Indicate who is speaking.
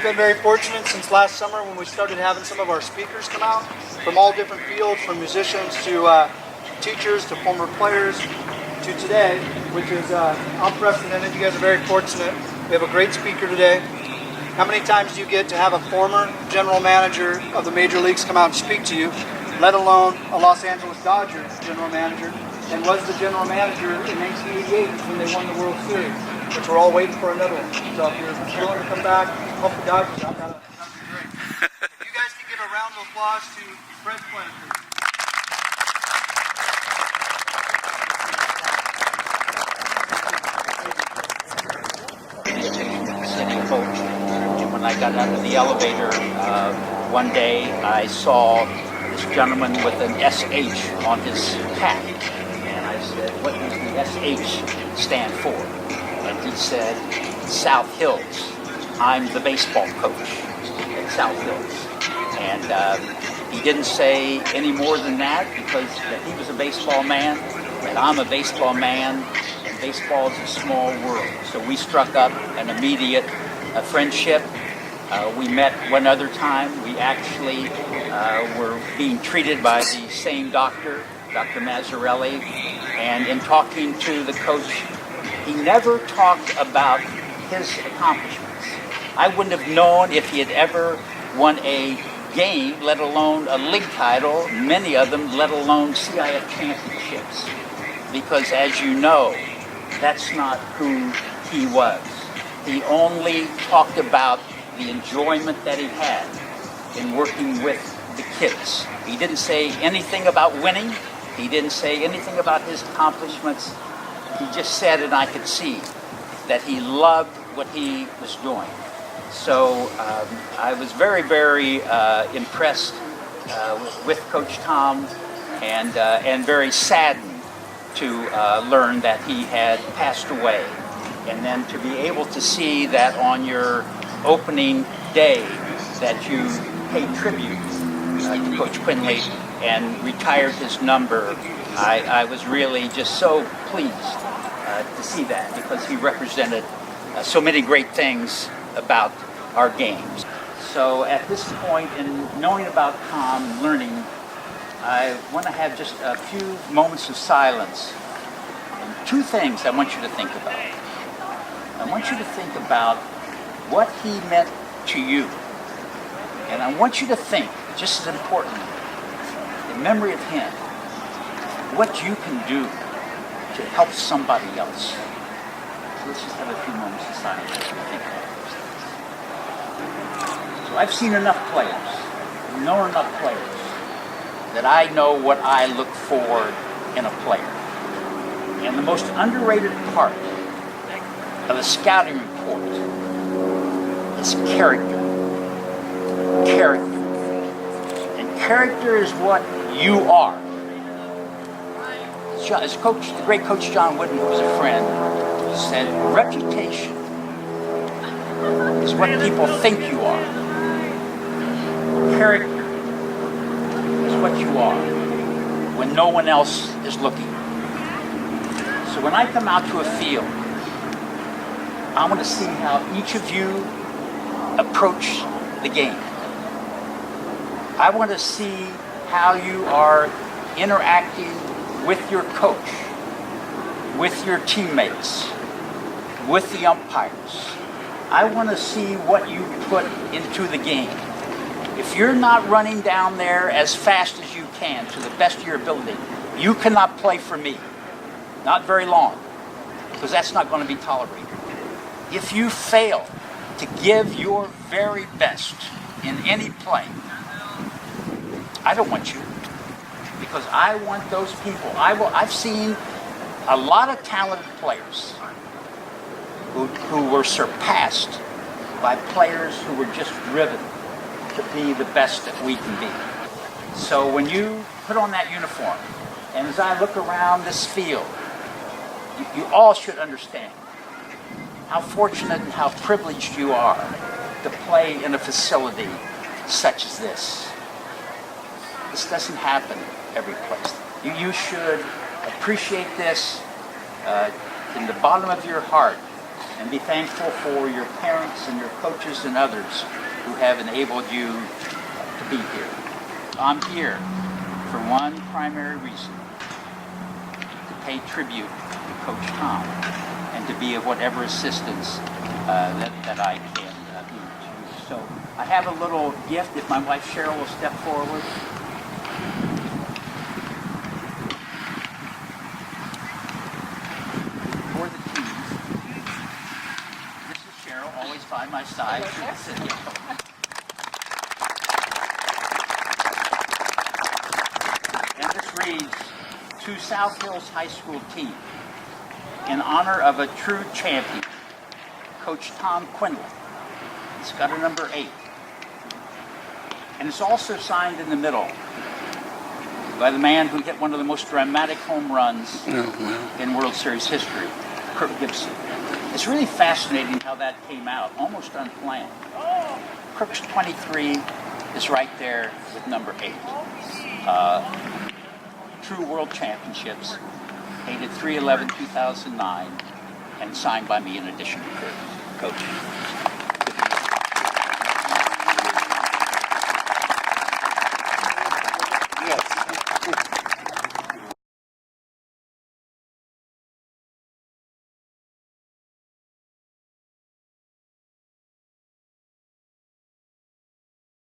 Speaker 1: we've been very fortunate since last summer when we started having some of our speakers come out from all different fields, from musicians to teachers to former players to today, which is unprecedented. You guys are very fortunate. We have a great speaker today. How many times do you get to have a former general manager of the major leagues come out and speak to you, let alone a Los Angeles Dodgers general manager, and was the general manager in 1988 when they won the World Series, which we're all waiting for another one. So if you're willing to come back, help the Dodgers out, that'd be great. If you guys can give a round of applause to Fred Quinley.
Speaker 2: Coach. And when I got out of the elevator one day, I saw this gentleman with an SH on his hat. And I said, what does the SH stand for? And he said, South Hills. I'm the baseball coach at South Hills. And he didn't say any more than that because he was a baseball man, and I'm a baseball man. Baseball is a small world, so we struck up an immediate friendship. We met one other time. We actually were being treated by the same doctor, Dr. Mazzarelli, and in talking to the coach, he never talked about his accomplishments. I wouldn't have known if he had ever won a game, let alone a league title, many of them, let alone CIF championships, because as you know, that's not who he was. He only talked about the enjoyment that he had in working with the kids. He didn't say anything about winning. He didn't say anything about his accomplishments. He just said, and I could see, that he loved what he was doing. So I was very, very impressed with Coach Tom and very saddened to learn that he had passed away, and then to be able to see that on your opening day that you paid tribute to Coach Quinley and retired his number. I was really just so pleased to see that, because he represented so many great things about our games. So at this point, in knowing about Tom and learning, I want to have just a few moments of silence. And two things I want you to think about. I want you to think about what he meant to you. And I want you to think, just as important, in memory of him, what you can do to help somebody else. So let's just have a few moments of silence as we think about those things. So I've seen enough players, known enough players, that I know what I look for in a player. And the most underrated part of a scouting report is character. Character. And character is what you are. As the great Coach John Wooden, who was a friend, said, reputation is what people think you are. Character what you are when no one else is looking. So when I come out to a field, I want to see how each of you approach the game. I want to see how you are interacting with your coach, with your teammates, with the umpires. I want to see what you put into the game. If you're not running down there as fast as you can to the best of your ability, you cannot play for me. Not very long, because that's not going to be tolerated. If you fail to give your very best in any play, I don't want you, because I want those people. I've seen a lot of talented players who were surpassed by players who were just driven to be the best that we can be. So when you put on that uniform, and as I look around this field, you all should understand how fortunate and how privileged you are to play in a facility such as this. This doesn't happen every place. You should appreciate this in the bottom of your heart and be thankful for your parents and your coaches and others who have enabled you to be here. I'm here for one primary reason: to pay tribute to Coach Tom and to be of whatever assistance that I can be to you. So I have a little gift, if my wife Cheryl will step forward. For the teams. This is Cheryl, always by my side. And this reads, to South Hills High School team, in honor of a true champion, Coach Tom Quinley. It's got a number 8. And it's also signed in the middle by the man who hit one of the most dramatic home runs in World Series history, Kirk Gibson. It's really fascinating how that came out, almost unplanned. Kirk's 23 is right there with number 8. True World Championships, dated 3/11/2009, and signed by me in addition to Coach.